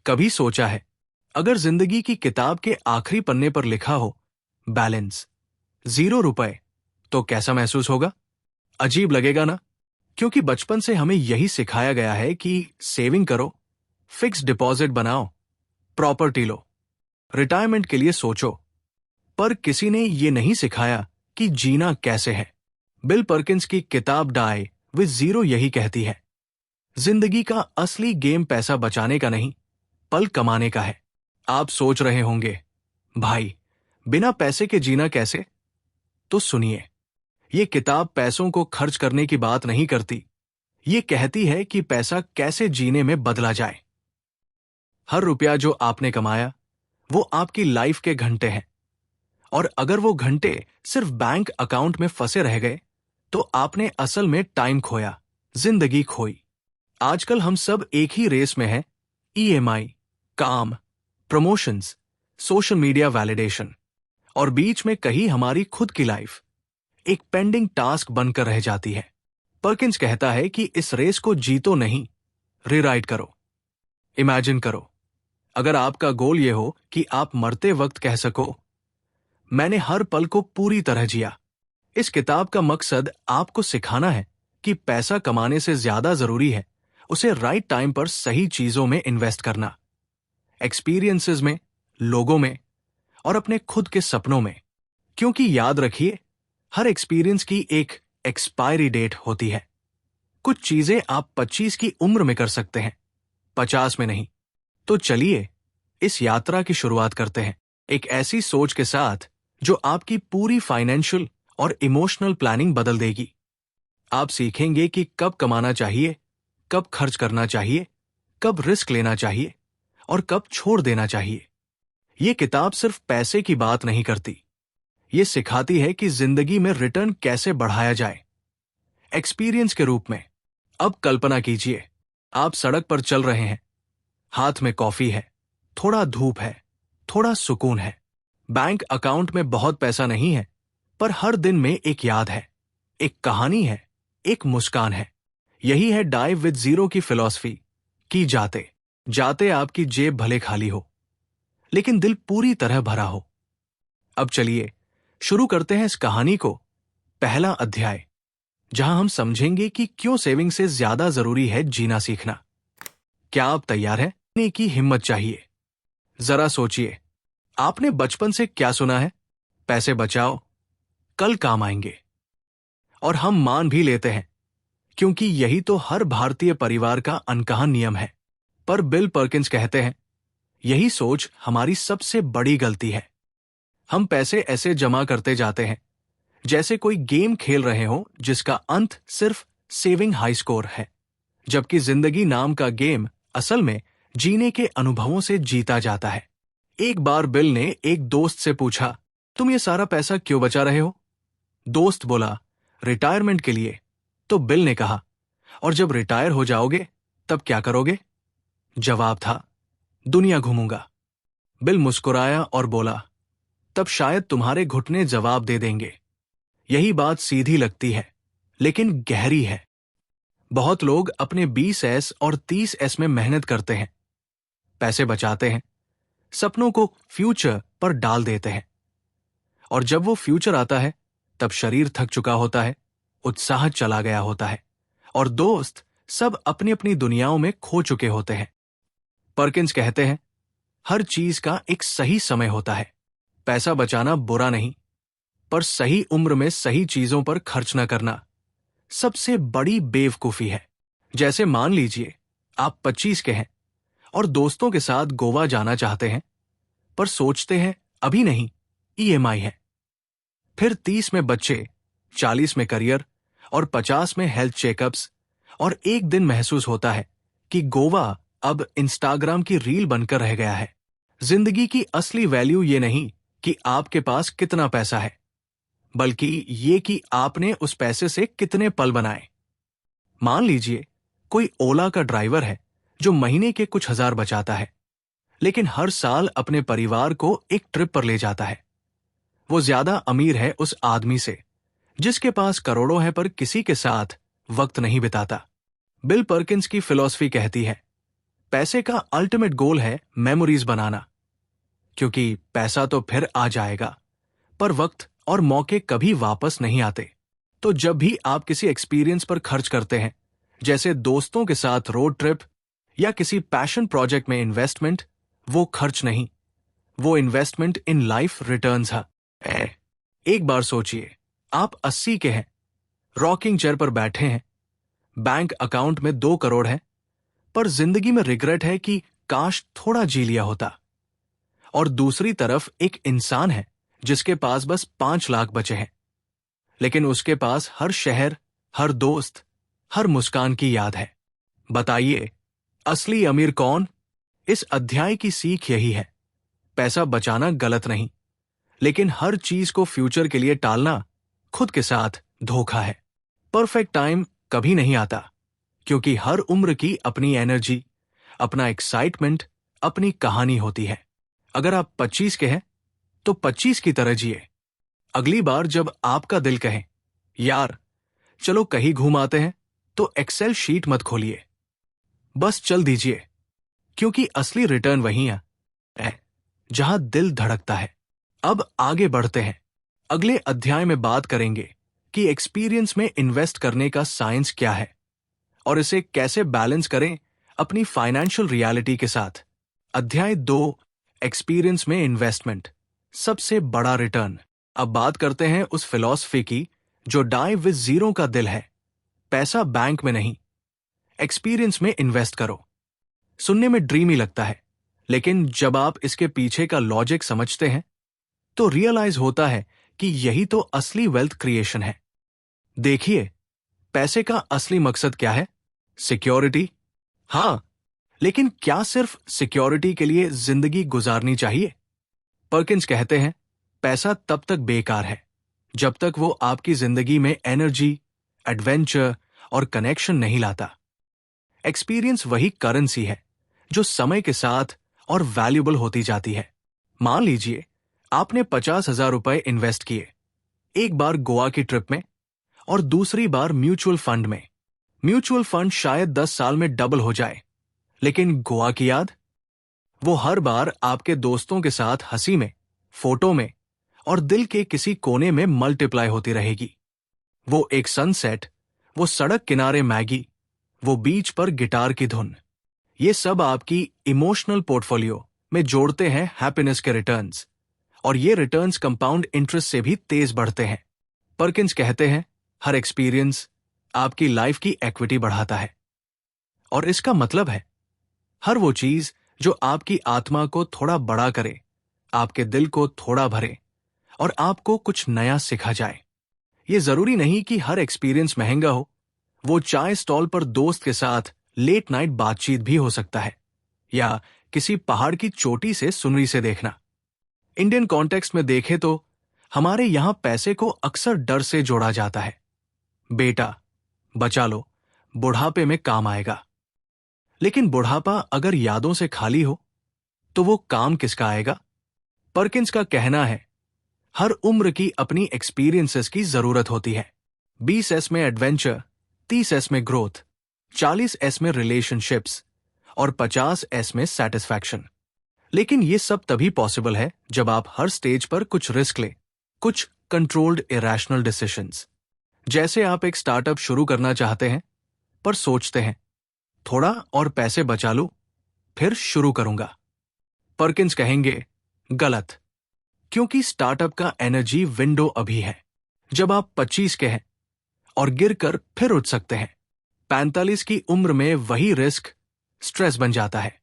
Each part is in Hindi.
कभी सोचा है, अगर जिंदगी की किताब के आखिरी पन्ने पर लिखा हो बैलेंस 0 रुपए, तो कैसा महसूस होगा? अजीब लगेगा ना? क्योंकि बचपन से हमें यही सिखाया गया है कि सेविंग करो, फिक्स डिपॉजिट बनाओ, प्रॉपर्टी लो, रिटायरमेंट के लिए सोचो। पर किसी ने ये नहीं सिखाया कि जीना कैसे है। बिल पर्किंस की किताब डाई विद जीरो यही कहती है, जिंदगी का असली गेम पैसा बचाने का नहीं, पल कमाने का है। आप सोच रहे होंगे, भाई बिना पैसे के जीना कैसे? तो सुनिए, ये किताब पैसों को खर्च करने की बात नहीं करती। ये कहती है कि पैसा कैसे जीने में बदला जाए। हर रुपया जो आपने कमाया, वो आपकी लाइफ के घंटे हैं। और अगर वो घंटे सिर्फ बैंक अकाउंट में फंसे रह गए, तो आपने असल में टाइम खोया, जिंदगी खोई। आजकल हम सब एक ही रेस में हैं, ईएमआई, काम, प्रमोशंस, सोशल मीडिया वैलिडेशन, और बीच में कहीं हमारी खुद की लाइफ एक पेंडिंग टास्क बनकर रह जाती है। पर्किंस कहता है कि इस रेस को जीतो नहीं, रीराइट करो। इमेजिन करो, अगर आपका गोल ये हो कि आप मरते वक्त कह सको, मैंने हर पल को पूरी तरह जिया। इस किताब का मकसद आपको सिखाना है कि पैसा कमाने से ज्यादा जरूरी है उसे राइट टाइम पर सही चीजों में इन्वेस्ट करना, एक्सपीरियंसेस में, लोगों में, और अपने खुद के सपनों में। क्योंकि याद रखिए, हर एक्सपीरियंस की एक एक्सपायरी डेट होती है। कुछ चीजें आप 25 की उम्र में कर सकते हैं, 50 में नहीं। तो चलिए इस यात्रा की शुरुआत करते हैं, एक ऐसी सोच के साथ जो आपकी पूरी फाइनेंशियल और इमोशनल प्लानिंग बदल देगी। आप सीखेंगे कि कब कमाना चाहिए, कब खर्च करना चाहिए, कब रिस्क लेना चाहिए और कब छोड़ देना चाहिए। ये किताब सिर्फ पैसे की बात नहीं करती, ये सिखाती है कि जिंदगी में रिटर्न कैसे बढ़ाया जाए, एक्सपीरियंस के रूप में। अब कल्पना कीजिए, आप सड़क पर चल रहे हैं, हाथ में कॉफी है, थोड़ा धूप है, थोड़ा सुकून है, बैंक अकाउंट में बहुत पैसा नहीं है, पर हर दिन में एक याद है, एक कहानी है, एक मुस्कान है। यही है डाई विद जीरो की फिलॉसफी, कि जाते जाते आपकी जेब भले खाली हो, लेकिन दिल पूरी तरह भरा हो। अब चलिए शुरू करते हैं इस कहानी को। पहला अध्याय, जहां हम समझेंगे कि क्यों सेविंग से ज्यादा जरूरी है जीना सीखना। क्या आप तैयार हैं? जीने की हिम्मत चाहिए। जरा सोचिए, आपने बचपन से क्या सुना है? पैसे बचाओ, कल काम आएंगे। और हम मान भी लेते हैं, क्योंकि यही तो हर भारतीय परिवार का अनकहा नियम है। पर बिल पर्किंस कहते हैं, यही सोच हमारी सबसे बड़ी गलती है। हम पैसे ऐसे जमा करते जाते हैं जैसे कोई गेम खेल रहे हो जिसका अंत सिर्फ सेविंग हाई स्कोर है, जबकि जिंदगी नाम का गेम असल में जीने के अनुभवों से जीता जाता है। एक बार बिल ने एक दोस्त से पूछा, तुम ये सारा पैसा क्यों बचा रहे हो? दोस्त बोला, रिटायरमेंट के लिए। तो बिल ने कहा, और जब रिटायर हो जाओगे तब क्या करोगे? जवाब था, दुनिया घूमूंगा। बिल मुस्कुराया और बोला, तब शायद तुम्हारे घुटने जवाब दे देंगे। यही बात सीधी लगती है, लेकिन गहरी है। बहुत लोग अपने 20S और 30S में मेहनत करते हैं, पैसे बचाते हैं, सपनों को फ्यूचर पर डाल देते हैं, और जब वो फ्यूचर आता है तब शरीर थक चुका होता है, उत्साह चला गया होता है, और दोस्त सब अपनी अपनी दुनियाओं में खो चुके होते हैं। पर्किंस कहते हैं, हर चीज का एक सही समय होता है। पैसा बचाना बुरा नहीं, पर सही उम्र में सही चीजों पर खर्च न करना सबसे बड़ी बेवकूफी है। जैसे मान लीजिए आप 25 के हैं और दोस्तों के साथ गोवा जाना चाहते हैं, पर सोचते हैं अभी नहीं, ईएमआई है। फिर 30 में बच्चे, 40 में करियर और 50 में हेल्थ चेकअप्स, और एक दिन महसूस होता है कि गोवा अब इंस्टाग्राम की रील बनकर रह गया है। जिंदगी की असली वैल्यू ये नहीं कि आपके पास कितना पैसा है, बल्कि ये कि आपने उस पैसे से कितने पल बनाए। मान लीजिए कोई ओला का ड्राइवर है जो महीने के कुछ हजार बचाता है, लेकिन हर साल अपने परिवार को एक ट्रिप पर ले जाता है। वो ज्यादा अमीर है उस आदमी से जिसके पास करोड़ों है पर किसी के साथ वक्त नहीं बिताता। बिल पर्किंस की फिलॉसफी कहती है, पैसे का अल्टीमेट गोल है मेमोरीज बनाना, क्योंकि पैसा तो फिर आ जाएगा, पर वक्त और मौके कभी वापस नहीं आते। तो जब भी आप किसी एक्सपीरियंस पर खर्च करते हैं, जैसे दोस्तों के साथ रोड ट्रिप या किसी पैशन प्रोजेक्ट में इन्वेस्टमेंट, वो खर्च नहीं, वो इन्वेस्टमेंट इन लाइफ रिटर्न्स है। एक बार सोचिए, आप 80 के हैं, रॉकिंग चेयर पर बैठे हैं, बैंक अकाउंट में 2 करोड़ है, पर जिंदगी में रिग्रेट है कि काश थोड़ा जी लिया होता। और दूसरी तरफ एक इंसान है जिसके पास बस 5 लाख बचे हैं, लेकिन उसके पास हर शहर, हर दोस्त, हर मुस्कान की याद है। बताइए, असली अमीर कौन? इस अध्याय की सीख यही है, पैसा बचाना गलत नहीं, लेकिन हर चीज को फ्यूचर के लिए टालना खुद के साथ धोखा है। परफेक्ट टाइम कभी नहीं आता, क्योंकि हर उम्र की अपनी एनर्जी, अपना एक्साइटमेंट, अपनी कहानी होती है। अगर आप 25 के हैं तो 25 की तरह जिए। अगली बार जब आपका दिल कहे, यार चलो कहीं घूम आते हैं, तो एक्सेल शीट मत खोलिए, बस चल दीजिए, क्योंकि असली रिटर्न वही है जहां दिल धड़कता है। अब आगे बढ़ते हैं। अगले अध्याय में बात करेंगे कि एक्सपीरियंस में इन्वेस्ट करने का साइंस क्या है और इसे कैसे बैलेंस करें अपनी फाइनेंशियल रियलिटी के साथ। अध्याय 2, एक्सपीरियंस में इन्वेस्टमेंट, सबसे बड़ा रिटर्न। अब बात करते हैं उस फिलॉसफी की जो डाई विद जीरो का दिल है। पैसा बैंक में नहीं, एक्सपीरियंस में इन्वेस्ट करो। सुनने में ड्रीमी लगता है, लेकिन जब आप इसके पीछे का लॉजिक समझते हैं तो रियलाइज होता है कि यही तो असली वेल्थ क्रिएशन है। देखिए, पैसे का असली मकसद क्या है? सिक्योरिटी। हां, लेकिन क्या सिर्फ सिक्योरिटी के लिए जिंदगी गुजारनी चाहिए? पर्किंस कहते हैं, पैसा तब तक बेकार है जब तक वो आपकी जिंदगी में एनर्जी, एडवेंचर और कनेक्शन नहीं लाता। एक्सपीरियंस वही करेंसी है जो समय के साथ और वैल्यूबल होती जाती है। मान लीजिए आपने 50,000 रुपए इन्वेस्ट किए, एक बार गोवा की ट्रिप में और दूसरी बार म्यूचुअल फंड में। म्यूचुअल फंड शायद 10 साल में डबल हो जाए, लेकिन गोवा की याद, वो हर बार आपके दोस्तों के साथ हंसी में, फोटो में और दिल के किसी कोने में मल्टीप्लाई होती रहेगी। वो एक सनसेट, वो सड़क किनारे मैगी, वो बीच पर गिटार की धुन, ये सब आपकी इमोशनल पोर्टफोलियो में जोड़ते हैं हैप्पीनेस के रिटर्न्स, और ये रिटर्न्स कंपाउंड इंटरेस्ट से भी तेज बढ़ते हैं। पर्किंस कहते हैं, हर एक्सपीरियंस आपकी लाइफ की इक्विटी बढ़ाता है, और इसका मतलब है हर वो चीज जो आपकी आत्मा को थोड़ा बड़ा करे, आपके दिल को थोड़ा भरे और आपको कुछ नया सिखा जाए। ये जरूरी नहीं कि हर एक्सपीरियंस महंगा हो, वो चाय स्टॉल पर दोस्त के साथ लेट नाइट बातचीत भी हो सकता है, या किसी पहाड़ की चोटी से सुनरी से देखना। इंडियन कॉन्टेक्स्ट में देखें तो हमारे यहां पैसे को अक्सर डर से जोड़ा जाता है। बेटा बचा लो, बुढ़ापे में काम आएगा। लेकिन बुढ़ापा अगर यादों से खाली हो तो वो काम किसका आएगा? पर्किंस का कहना है, हर उम्र की अपनी एक्सपीरियंसेस की जरूरत होती है। 20S में एडवेंचर, 30S में ग्रोथ, 40S में रिलेशनशिप्स और 50S में सेटिस्फैक्शन। लेकिन ये सब तभी पॉसिबल है जब आप हर स्टेज पर कुछ रिस्क लें, कुछ कंट्रोल्ड इरैशनल डिसीजंस। जैसे आप एक स्टार्टअप शुरू करना चाहते हैं, पर सोचते हैं थोड़ा और पैसे बचा लूं, फिर शुरू करूंगा। पर्किंस कहेंगे, गलत, क्योंकि स्टार्टअप का एनर्जी विंडो अभी है जब आप 25 के हैं और गिरकर फिर उठ सकते हैं। 45 की उम्र में वही रिस्क स्ट्रेस बन जाता है।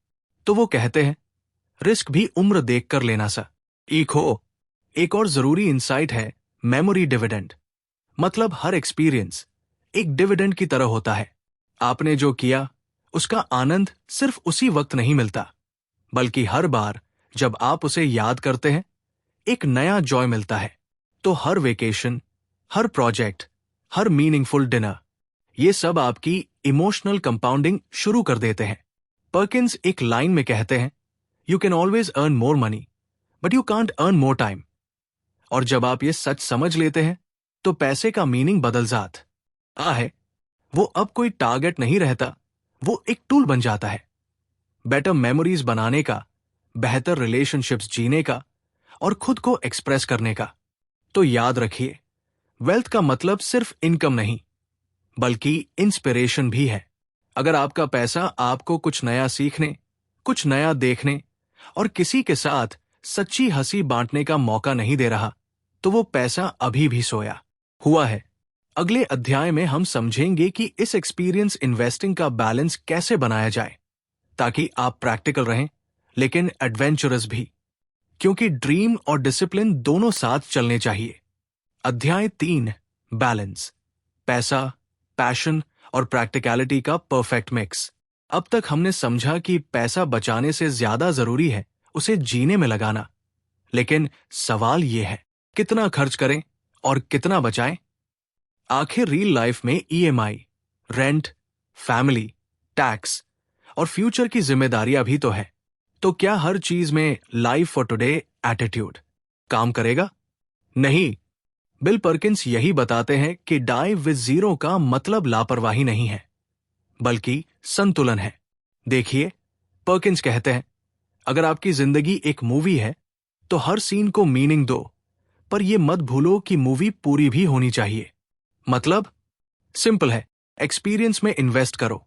तो वो कहते हैं, रिस्क भी उम्र देखकर लेना सा। एक और जरूरी इंसाइट है मेमोरी डिविडेंड। मतलब हर एक्सपीरियंस एक डिविडेंड की तरह होता है। आपने जो किया उसका आनंद सिर्फ उसी वक्त नहीं मिलता, बल्कि हर बार जब आप उसे याद करते हैं एक नया जॉय मिलता है। तो हर वेकेशन, हर प्रोजेक्ट, हर मीनिंगफुल डिनर, ये सब आपकी इमोशनल कंपाउंडिंग शुरू कर देते हैं। पर्किंस एक लाइन में कहते हैं, you can always earn more money but you can't earn more time. और जब आप ये सच समझ लेते हैं तो पैसे का मीनिंग बदल जाता है। वो अब कोई टारगेट नहीं रहता, वो एक टूल बन जाता है। बेटर मेमोरीज बनाने का, बेहतर रिलेशनशिप्स जीने का और खुद को एक्सप्रेस करने का। तो याद रखिए, वेल्थ का मतलब सिर्फ इनकम नहीं, बल्कि इंस्पिरेशन भी है। अगर आपका पैसा आपको कुछ नया सीखने, कुछ नया देखने और किसी के साथ सच्ची हंसी बांटने का मौका नहीं दे रहा, तो वो पैसा अभी भी सोया हुआ है। अगले अध्याय में हम समझेंगे कि इस एक्सपीरियंस इन्वेस्टिंग का बैलेंस कैसे बनाया जाए, ताकि आप प्रैक्टिकल रहें लेकिन एडवेंचरस भी, क्योंकि ड्रीम और डिसिप्लिन दोनों साथ चलने चाहिए। अध्याय 3, बैलेंस, पैसा, पैशन और प्रैक्टिकलिटी का परफेक्ट मिक्स। अब तक हमने समझा कि पैसा बचाने से ज्यादा जरूरी है उसे जीने में लगाना। लेकिन सवाल यह है, कितना खर्च करें और कितना बचाएं? आखिर रियल लाइफ में ईएमआई, रेंट, फैमिली, टैक्स और फ्यूचर की जिम्मेदारियां भी तो है। तो क्या हर चीज में लाइफ फॉर टुडे एटीट्यूड काम करेगा? नहीं। बिल पर्किंस यही बताते हैं कि डाई विद जीरो का मतलब लापरवाही नहीं है, बल्कि संतुलन है। देखिए, पर्किंस कहते हैं, अगर आपकी जिंदगी एक मूवी है तो हर सीन को मीनिंग दो, पर यह मत भूलो कि मूवी पूरी भी होनी चाहिए। मतलब सिंपल है, एक्सपीरियंस में इन्वेस्ट करो,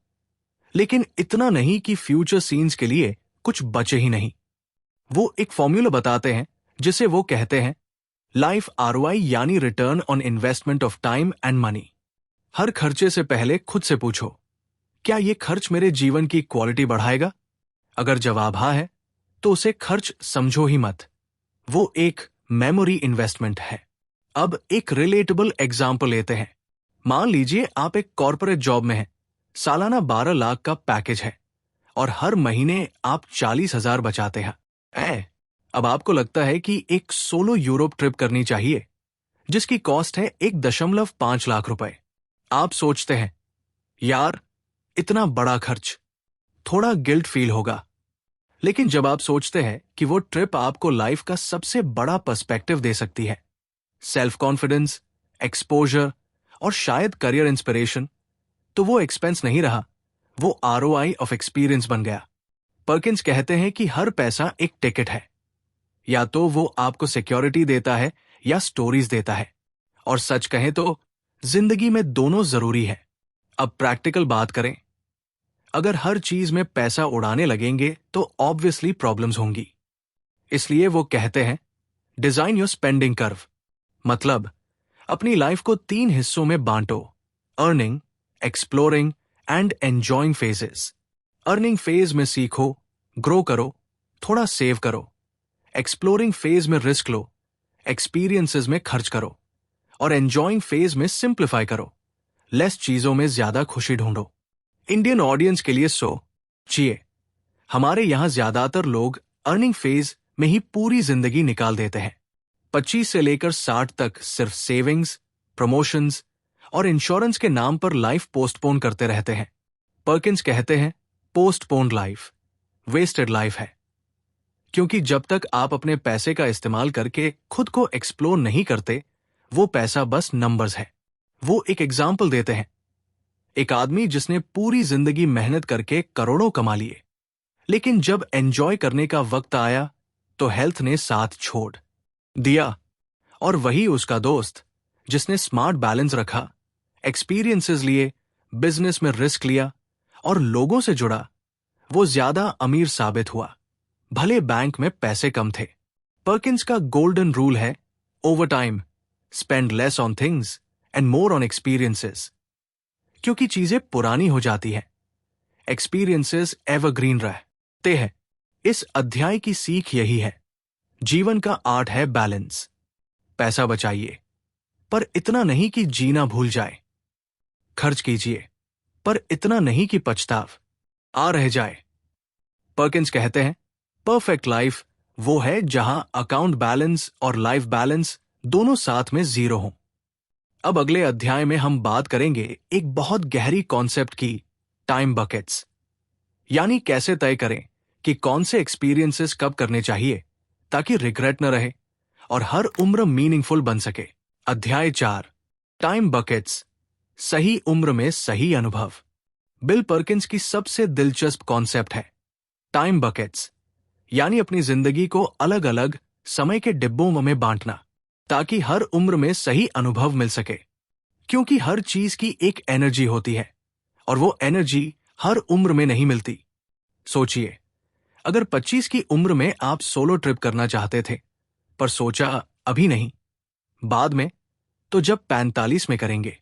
लेकिन इतना नहीं कि फ्यूचर सीन्स के लिए कुछ बचे ही नहीं। वो एक फॉर्मूला बताते हैं जिसे वो कहते हैं लाइफ आरओआई, यानी return on investment of time and money. हर खर्चे से पहले खुद से पूछो, क्या ये खर्च मेरे जीवन की क्वालिटी बढ़ाएगा? अगर जवाब हाँ है, तो उसे खर्च समझो ही मत, वो एक मेमोरी इन्वेस्टमेंट है। अब एक रिलेटेबल एग्जाम्पल लेते हैं। मान लीजिए आप एक कॉर्पोरेट जॉब में हैं, सालाना 12 लाख का पैकेज है और हर महीने आप 40,000 बचाते हैं। अब आपको लगता है कि एक सोलो यूरोप ट्रिप करनी चाहिए, जिसकी कॉस्ट है 1.5 लाख रुपए। आप सोचते हैं, यार इतना बड़ा खर्च, थोड़ा गिल्ट फील होगा। लेकिन जब आप सोचते हैं कि वो ट्रिप आपको लाइफ का सबसे बड़ा पर्सपेक्टिव दे सकती है, सेल्फ कॉन्फिडेंस, एक्सपोजर और शायद करियर इंस्पिरेशन, तो वो एक्सपेंस नहीं रहा, वो आरओआई ऑफ एक्सपीरियंस बन गया। पर्किंस कहते हैं कि हर पैसा एक टिकट है, या तो वो आपको सिक्योरिटी देता है या स्टोरीज देता है। और सच कहें तो जिंदगी में दोनों जरूरी है। अब प्रैक्टिकल बात करें, अगर हर चीज में पैसा उड़ाने लगेंगे तो ऑब्वियसली प्रॉब्लम्स होंगी। इसलिए वो कहते हैं डिजाइन योर स्पेंडिंग कर्व, मतलब अपनी लाइफ को 3 हिस्सों में बांटो, earning, exploring and enjoying phases. Earning phase में सीखो, ग्रो करो, थोड़ा सेव करो। एक्सप्लोरिंग फेज में रिस्क लो, एक्सपीरियंसेस में खर्च करो। और एंजॉइंग फेज में सिंप्लीफाई करो, लेस चीजों में ज्यादा खुशी ढूंढो। इंडियन ऑडियंस के लिए सोचिए, हमारे यहां ज्यादातर लोग अर्निंग फेज में ही पूरी जिंदगी निकाल देते हैं। 25 से लेकर 60 तक सिर्फ सेविंग्स, प्रमोशंस और इंश्योरेंस के नाम पर लाइफ पोस्टपोन करते रहते हैं। पर्किंस कहते हैं पोस्टपोन्ड लाइफ वेस्टेड लाइफ है, क्योंकि जब तक आप अपने पैसे का इस्तेमाल करके खुद को एक्सप्लोर नहीं करते, वो पैसा बस नंबर्स है। वो एक एग्जाम्पल देते हैं, एक आदमी जिसने पूरी जिंदगी मेहनत करके करोड़ों कमा लिए, लेकिन जब एंजॉय करने का वक्त आया तो हेल्थ ने साथ छोड़ दिया। और वही उसका दोस्त जिसने स्मार्ट बैलेंस रखा, एक्सपीरियंसेस लिए, बिजनेस में रिस्क लिया और लोगों से जुड़ा, वो ज्यादा अमीर साबित हुआ, भले बैंक में पैसे कम थे। पर्किंस का गोल्डन रूल है over time spend less on things and more on experiences, क्योंकि चीजें पुरानी हो जाती हैं, एक्सपीरियंसेस एवरग्रीन रहते हैं। इस अध्याय की सीख यही है, जीवन का आर्ट है बैलेंस। पैसा बचाइए, पर इतना नहीं कि जीना भूल जाए। खर्च कीजिए, पर इतना नहीं कि पछताव आ रह जाए। पर्किंस कहते हैं परफेक्ट लाइफ वो है जहां अकाउंट बैलेंस और लाइफ बैलेंस दोनों साथ में 0 हों। अब अगले अध्याय में हम बात करेंगे एक बहुत गहरी कॉन्सेप्ट की, टाइम बकेट्स, यानी कैसे तय करें कि कौन से एक्सपीरियंसेस कब करने चाहिए ताकि रिग्रेट न रहे और हर उम्र मीनिंगफुल बन सके। अध्याय 4, टाइम बकेट्स, सही उम्र में सही अनुभव। बिल पर्किंस की सबसे दिलचस्प कॉन्सेप्ट है। टाइम बकेट्स, यानी अपनी जिंदगी को अलग अलग समय के डिब्बों में बांटना, ताकि हर उम्र में सही अनुभव मिल सके। क्योंकि हर चीज की एक एनर्जी होती है और वो एनर्जी हर उम्र में नहीं मिलती। सोचिए, अगर 25 की उम्र में आप सोलो ट्रिप करना चाहते थे, पर सोचा अभी नहीं, बाद में, तो जब 45 में करेंगे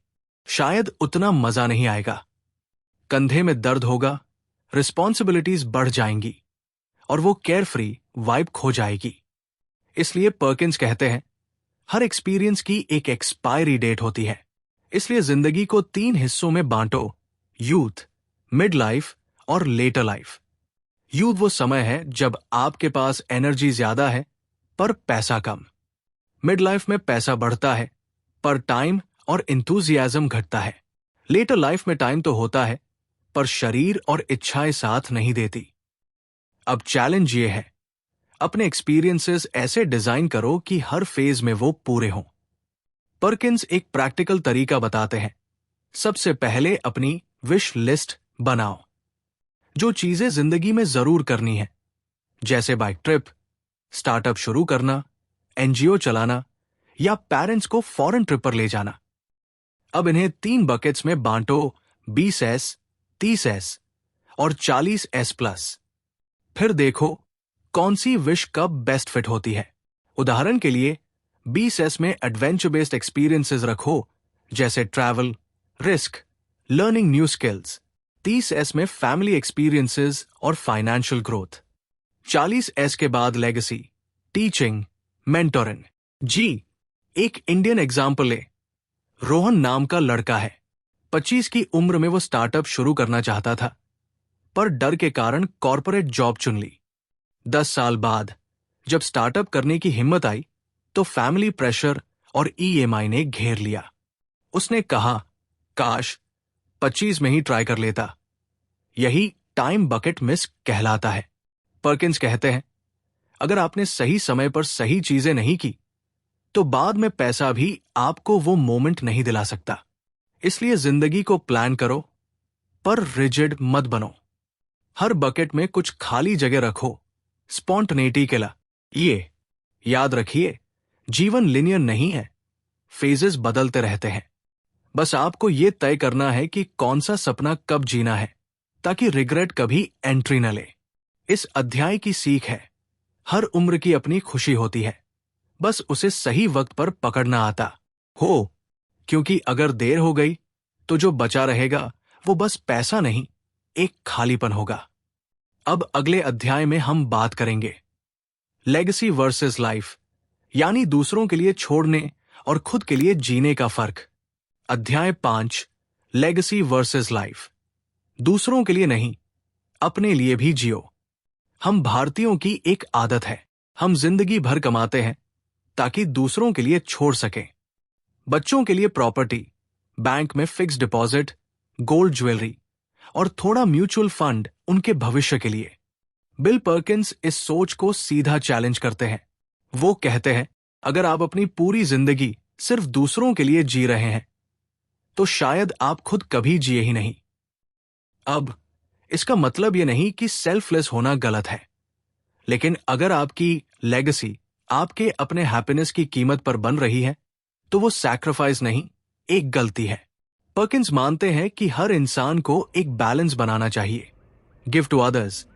शायद उतना मजा नहीं आएगा। कंधे में दर्द होगा, रिस्पॉन्सिबिलिटीज बढ़ जाएंगी और वो केयर फ्री वाइब खो जाएगी। इसलिए पर्किंस कहते हैं, हर एक्सपीरियंस की एक एक्सपायरी डेट होती है। इसलिए जिंदगी को 3 हिस्सों में बांटो, यूथ, मिड लाइफ और लेटर लाइफ। यूथ वो समय है जब आपके पास एनर्जी ज्यादा है पर पैसा कम। मिड लाइफ में पैसा बढ़ता है पर टाइम और इंथुजियाज्म घटता है। लेटर लाइफ में टाइम तो होता है पर शरीर और इच्छाएं साथ नहीं देती। अब चैलेंज ये है, अपने एक्सपीरियंसेस ऐसे डिजाइन करो कि हर फेज में वो पूरे हों। पर्किंस एक प्रैक्टिकल तरीका बताते हैं। सबसे पहले अपनी विश लिस्ट बनाओ, जो चीजें जिंदगी में जरूर करनी है, जैसे बाइक ट्रिप, स्टार्टअप शुरू करना, एनजीओ चलाना या पेरेंट्स को फॉरेन ट्रिप पर ले जाना। अब इन्हें 3 बकेट्स में बांटो, 20S, 30S और 40S+। फिर देखो कौन सी विश कब बेस्ट फिट होती है। उदाहरण के लिए 20S में एडवेंचर बेस्ड एक्सपीरियंसेस रखो, जैसे travel, risk, learning new skills. 30S में फैमिली एक्सपीरियंसेस और फाइनेंशियल ग्रोथ। 40S के बाद लेगेसी, टीचिंग, मेंटोरिंग। जी, एक इंडियन एग्जाम्पल ले। रोहन नाम का लड़का है। 25 की उम्र में वो स्टार्टअप शुरू करना चाहता था, पर डर के कारण कॉर्पोरेट जॉब चुन ली। 10 साल बाद जब स्टार्टअप करने की हिम्मत आई, तो फैमिली प्रेशर और EMI ने घेर लिया। उसने कहा, काश 25 में ही ट्राई कर लेता। यही टाइम बकेट मिस कहलाता है। पर्किंस कहते हैं, अगर आपने सही समय पर सही चीजें नहीं की, तो बाद में पैसा भी आपको वो मोमेंट नहीं दिला सकता। इसलिए जिंदगी को प्लान करो, पर रिजिड मत बनो। हर बकेट में कुछ खाली जगह रखो, स्पॉन्टेनिटी के लिए। याद रखिए, जीवन लिनियर नहीं है, फेजेस बदलते रहते हैं। बस आपको यह तय करना है कि कौन सा सपना कब जीना है, ताकि रिग्रेट कभी एंट्री न ले। इस अध्याय की सीख है, हर उम्र की अपनी खुशी होती है, बस उसे सही वक्त पर पकड़ना आता हो। क्योंकि अगर देर हो गई, तो जो बचा रहेगा वो बस पैसा नहीं, एक खालीपन होगा। अब अगले अध्याय में हम बात करेंगे लेगेसी वर्सेस लाइफ, यानी दूसरों के लिए छोड़ने और खुद के लिए जीने का फर्क। अध्याय 5, लेगेसी वर्सेस लाइफ। दूसरों के लिए नहीं, अपने लिए भी जियो। हम भारतीयों की एक आदत है, हम जिंदगी भर कमाते हैं ताकि दूसरों के लिए छोड़ सकें। बच्चों के लिए प्रॉपर्टी, बैंक में फिक्स डिपॉजिट, गोल्ड ज्वेलरी और थोड़ा म्यूचुअल फंड उनके भविष्य के लिए। बिल पर्किंस इस सोच को सीधा चैलेंज करते हैं। वो कहते हैं, अगर आप अपनी पूरी जिंदगी सिर्फ दूसरों के लिए जी रहे हैं, तो शायद आप खुद कभी जिए ही नहीं। अब इसका मतलब यह नहीं कि सेल्फलेस होना गलत है, लेकिन अगर आपकी लेगेसी आपके अपने हैप्पीनेस की कीमत पर बन रही है, तो वो सैक्रिफाइस नहीं, एक गलती है। पर्किंस मानते हैं कि हर इंसान को एक बैलेंस बनाना चाहिए, give to others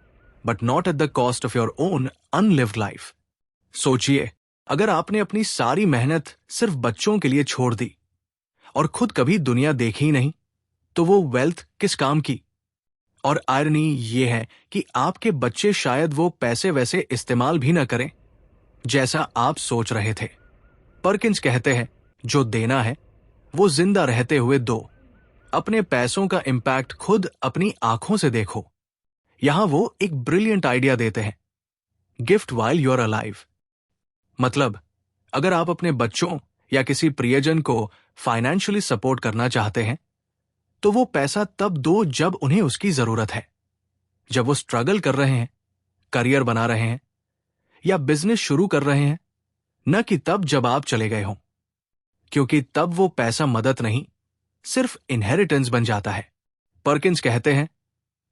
but not at the cost of your own unlived life. सोचिए, अगर आपने अपनी सारी मेहनत सिर्फ बच्चों के लिए छोड़ दी और खुद कभी दुनिया देखी ही नहीं, तो वो वेल्थ किस काम की। और आयरनी ये है कि आपके बच्चे शायद वो पैसे वैसे इस्तेमाल भी न करें जैसा आप सोच रहे थे। पर्किंस कहते हैं, जो देना है वो जिंदा रहते हुए दो। अपने पैसों का इंपैक्ट खुद अपनी आंखों से देखो। यहां वो एक ब्रिलियंट आइडिया देते हैं, gift while you are alive. मतलब, अगर आप अपने बच्चों या किसी प्रियजन को फाइनेंशियली सपोर्ट करना चाहते हैं, तो वो पैसा तब दो जब उन्हें उसकी जरूरत है, जब वो स्ट्रगल कर रहे हैं, करियर बना रहे हैं या बिजनेस शुरू कर रहे हैं, न कि तब जब आप चले गए हों। क्योंकि तब वो पैसा मदद नहीं, सिर्फ इनहेरिटेंस बन जाता है। पर्किंस कहते हैं,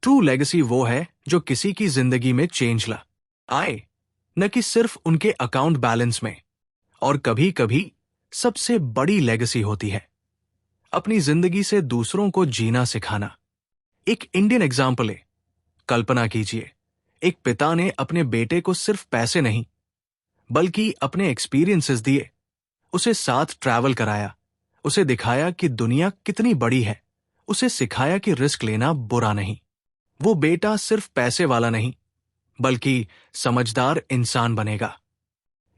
ट्रू लेगेसी वो है जो किसी की जिंदगी में चेंज ला आए, न कि सिर्फ उनके अकाउंट बैलेंस में। और कभी कभी सबसे बड़ी लेगेसी होती है अपनी जिंदगी से दूसरों को जीना सिखाना। एक इंडियन एग्जाम्पल है। कल्पना कीजिए, एक पिता ने अपने बेटे को सिर्फ पैसे नहीं बल्कि अपने एक्सपीरियंसेस दिए, उसे साथ ट्रैवल कराया, उसे दिखाया कि दुनिया कितनी बड़ी है, उसे सिखाया कि रिस्क लेना बुरा नहीं। वो बेटा सिर्फ पैसे वाला नहीं बल्कि समझदार इंसान बनेगा।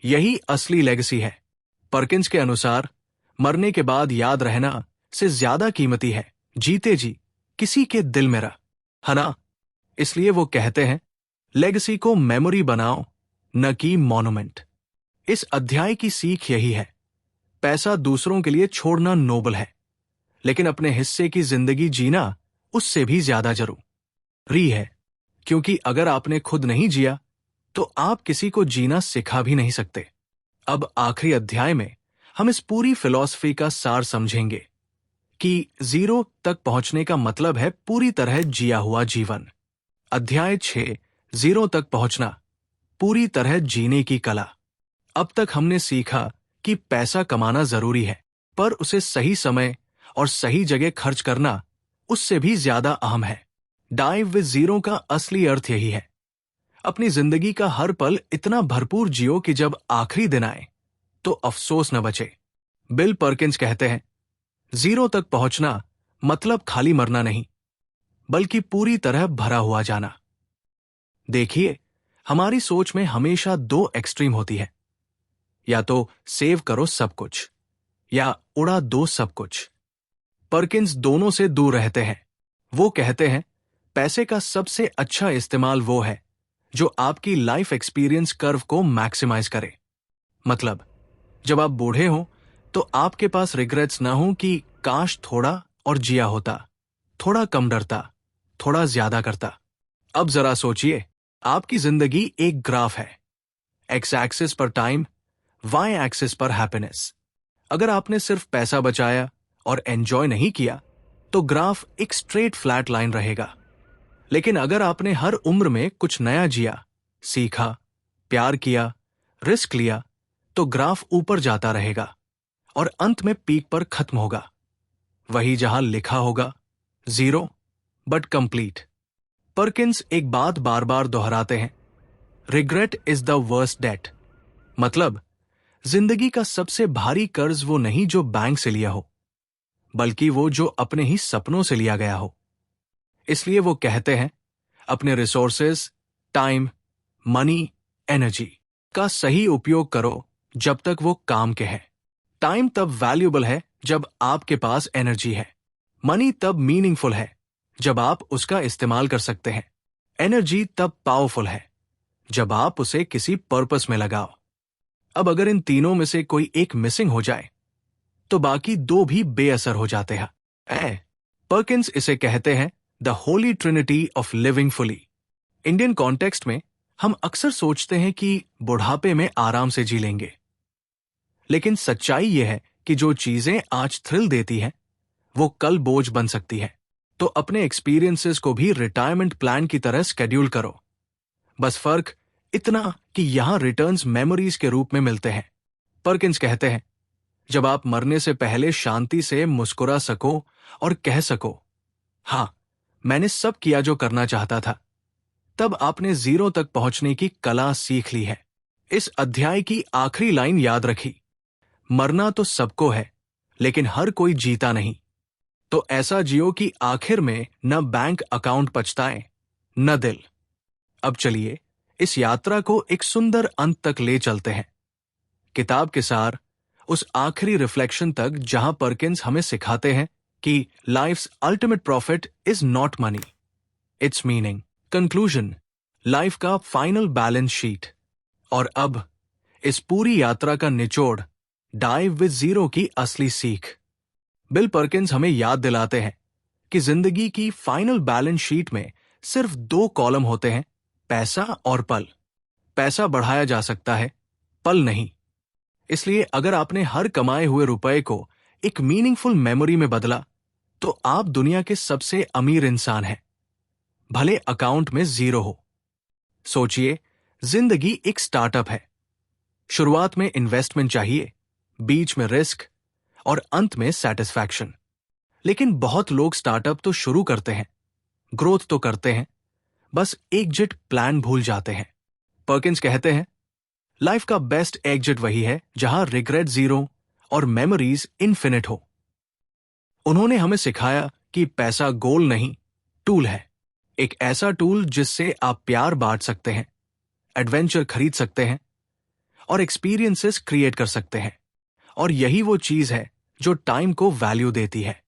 यही असली लेगेसी है। पर्किंस के अनुसार मरने के बाद याद रहना से ज्यादा कीमती है जीते जी किसी के दिल में रह, है ना? इसलिए वो कहते हैं लेगेसी को मेमोरी बनाओ, न कि मॉन्यूमेंट। इस अध्याय की सीख यही है, पैसा दूसरों के लिए छोड़ना नोबल है, लेकिन अपने हिस्से की जिंदगी जीना उससे भी ज्यादा जरूरी है। क्योंकि अगर आपने खुद नहीं जिया तो आप किसी को जीना सिखा भी नहीं सकते। अब आखिरी अध्याय में हम इस पूरी फिलॉसफी का सार समझेंगे कि जीरो तक पहुंचने का मतलब है पूरी तरह जिया हुआ जीवन। अध्याय 6, जीरो तक पहुंचना, पूरी तरह जीने की कला। अब तक हमने सीखा कि पैसा कमाना जरूरी है, पर उसे सही समय और सही जगह खर्च करना उससे भी ज्यादा अहम है। डाइव विद जीरो का असली अर्थ यही है, अपनी जिंदगी का हर पल इतना भरपूर जियो कि जब आखिरी दिन आए तो अफसोस न बचे। बिल पर्किंस कहते हैं, जीरो तक पहुंचना मतलब खाली मरना नहीं बल्कि पूरी तरह भरा हुआ जाना। देखिए, हमारी सोच में हमेशा दो एक्सट्रीम होती है, या तो सेव करो सब कुछ या उड़ा दो सब कुछ। पर्किंस दोनों से दूर रहते हैं। वो कहते हैं पैसे का सबसे अच्छा इस्तेमाल वो है जो आपकी लाइफ एक्सपीरियंस कर्व को मैक्सिमाइज करे। मतलब जब आप बूढ़े हो तो आपके पास रिग्रेट्स ना हो कि काश थोड़ा और जिया होता, थोड़ा कम डरता, थोड़ा ज्यादा करता। अब जरा सोचिए, आपकी जिंदगी एक ग्राफ है, एक्स एक्सिस पर टाइम, वाई एक्सिस पर हैप्पीनेस। अगर आपने सिर्फ पैसा बचाया और एंजॉय नहीं किया तो ग्राफ एक स्ट्रेट फ्लैट लाइन रहेगा। लेकिन अगर आपने हर उम्र में कुछ नया जिया, सीखा, प्यार किया, रिस्क लिया, तो ग्राफ ऊपर जाता रहेगा और अंत में पीक पर खत्म होगा, वही जहां लिखा होगा जीरो बट कंप्लीट। पर्किंस एक बात बार बार दोहराते हैं, regret is the worst debt. मतलब जिंदगी का सबसे भारी कर्ज वो नहीं जो बैंक से लिया हो, बल्कि वो जो अपने ही सपनों से लिया गया हो। इसलिए वो कहते हैं अपने रिसोर्सेज, टाइम, मनी, एनर्जी का सही उपयोग करो जब तक वो काम के हैं। टाइम तब वैल्यूएबल है जब आपके पास एनर्जी है। मनी तब मीनिंगफुल है जब आप उसका इस्तेमाल कर सकते हैं। एनर्जी तब पावरफुल है जब आप उसे किसी पर्पस में लगाओ। अब अगर इन तीनों में से कोई एक मिसिंग हो जाए तो बाकी दो भी बेअसर हो जाते हैं। पर्किंस इसे कहते हैं the Holi Trinity of living fully. Indian context में हम अक्सर सोचते हैं कि बुढ़ापे में आराम से जी लेंगे, लेकिन सच्चाई यह है कि जो चीजें आज थ्रिल देती हैं वो कल बोझ बन सकती है। तो अपने एक्सपीरियंसेस को भी रिटायरमेंट प्लान की तरह स्केड्यूल करो। बस फर्क इतना कि यहां रिटर्न्स मेमोरीज के रूप में मिलते हैं। पर्किंस कहते हैं जब आप मरने से पहले शांति से मुस्कुरा सको और कह सको, हां, मैंने सब किया जो करना चाहता था, तब आपने जीरो तक पहुंचने की कला सीख ली है। इस अध्याय की आखिरी लाइन याद रखी, मरना तो सबको है लेकिन हर कोई जीता नहीं। तो ऐसा जियो कि आखिर में न बैंक अकाउंट पछताए न दिल। अब चलिए इस यात्रा को एक सुंदर अंत तक ले चलते हैं, किताब के सार, उस आखिरी रिफ्लेक्शन तक जहां पर्किंस हमें सिखाते हैं कि life's ultimate profit is not money, it's meaning. Conclusion, life का फाइनल बैलेंस शीट। और अब इस पूरी यात्रा का निचोड़, डाइव विद जीरो की असली सीख। बिल पर्किंस हमें याद दिलाते हैं कि जिंदगी की फाइनल बैलेंस शीट में सिर्फ दो कॉलम होते हैं, पैसा और पल। पैसा बढ़ाया जा सकता है, पल नहीं। इसलिए अगर आपने हर कमाए हुए रुपए को एक मीनिंगफुल मेमोरी में बदला तो आप दुनिया के सबसे अमीर इंसान हैं। भले अकाउंट में 0 हो। सोचिए, जिंदगी एक स्टार्टअप है। शुरुआत में इन्वेस्टमेंट चाहिए, बीच में रिस्क और अंत में सेटिस्फैक्शन। लेकिन बहुत लोग स्टार्टअप तो शुरू करते हैं, ग्रोथ तो करते हैं, बस एग्जिट प्लान भूल जाते हैं। पर्किंस कहते हैं, लाइफ का बेस्ट एग्जिट वही है जहां रिग्रेट 0 और मेमोरीज इन्फिनिट हो। उन्होंने हमें सिखाया कि पैसा गोल नहीं, टूल है। एक ऐसा टूल जिससे आप प्यार बांट सकते हैं, एडवेंचर खरीद सकते हैं और एक्सपीरियंसेस क्रिएट कर सकते हैं। और यही वो चीज है जो टाइम को वैल्यू देती है,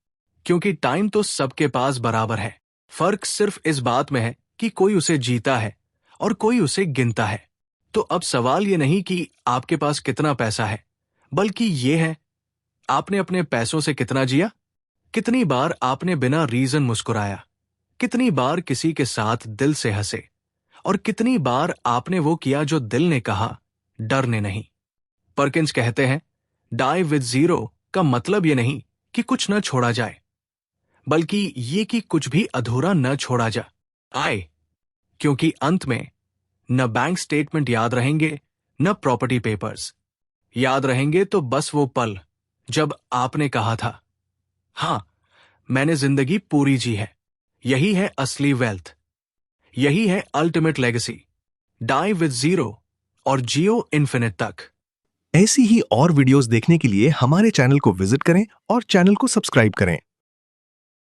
क्योंकि टाइम तो सबके पास बराबर है। फर्क सिर्फ इस बात में है कि कोई उसे जीता है और कोई उसे गिनता है। तो अब सवाल ये नहीं कि आपके पास कितना पैसा है, बल्कि ये है, आपने अपने पैसों से कितना जिया? कितनी बार आपने बिना रीजन मुस्कुराया? कितनी बार किसी के साथ दिल से हंसे? और कितनी बार आपने वो किया जो दिल ने कहा, डर ने नहीं? पर्किंस कहते हैं, डाई विद 0 का मतलब ये नहीं कि कुछ न छोड़ा जाए, बल्कि ये कि कुछ भी अधूरा न छोड़ा आए। क्योंकि अंत में न बैंक स्टेटमेंट याद रहेंगे, न प्रॉपर्टी पेपर्स याद रहेंगे, तो बस वो पल जब आपने कहा था, हां, मैंने जिंदगी पूरी जी है। यही है असली वेल्थ, यही है अल्टीमेट लेगेसी। डाई विद 0 और जियो इन्फिनिट तक। ऐसी ही और वीडियोस देखने के लिए हमारे चैनल को विजिट करें और चैनल को सब्सक्राइब करें।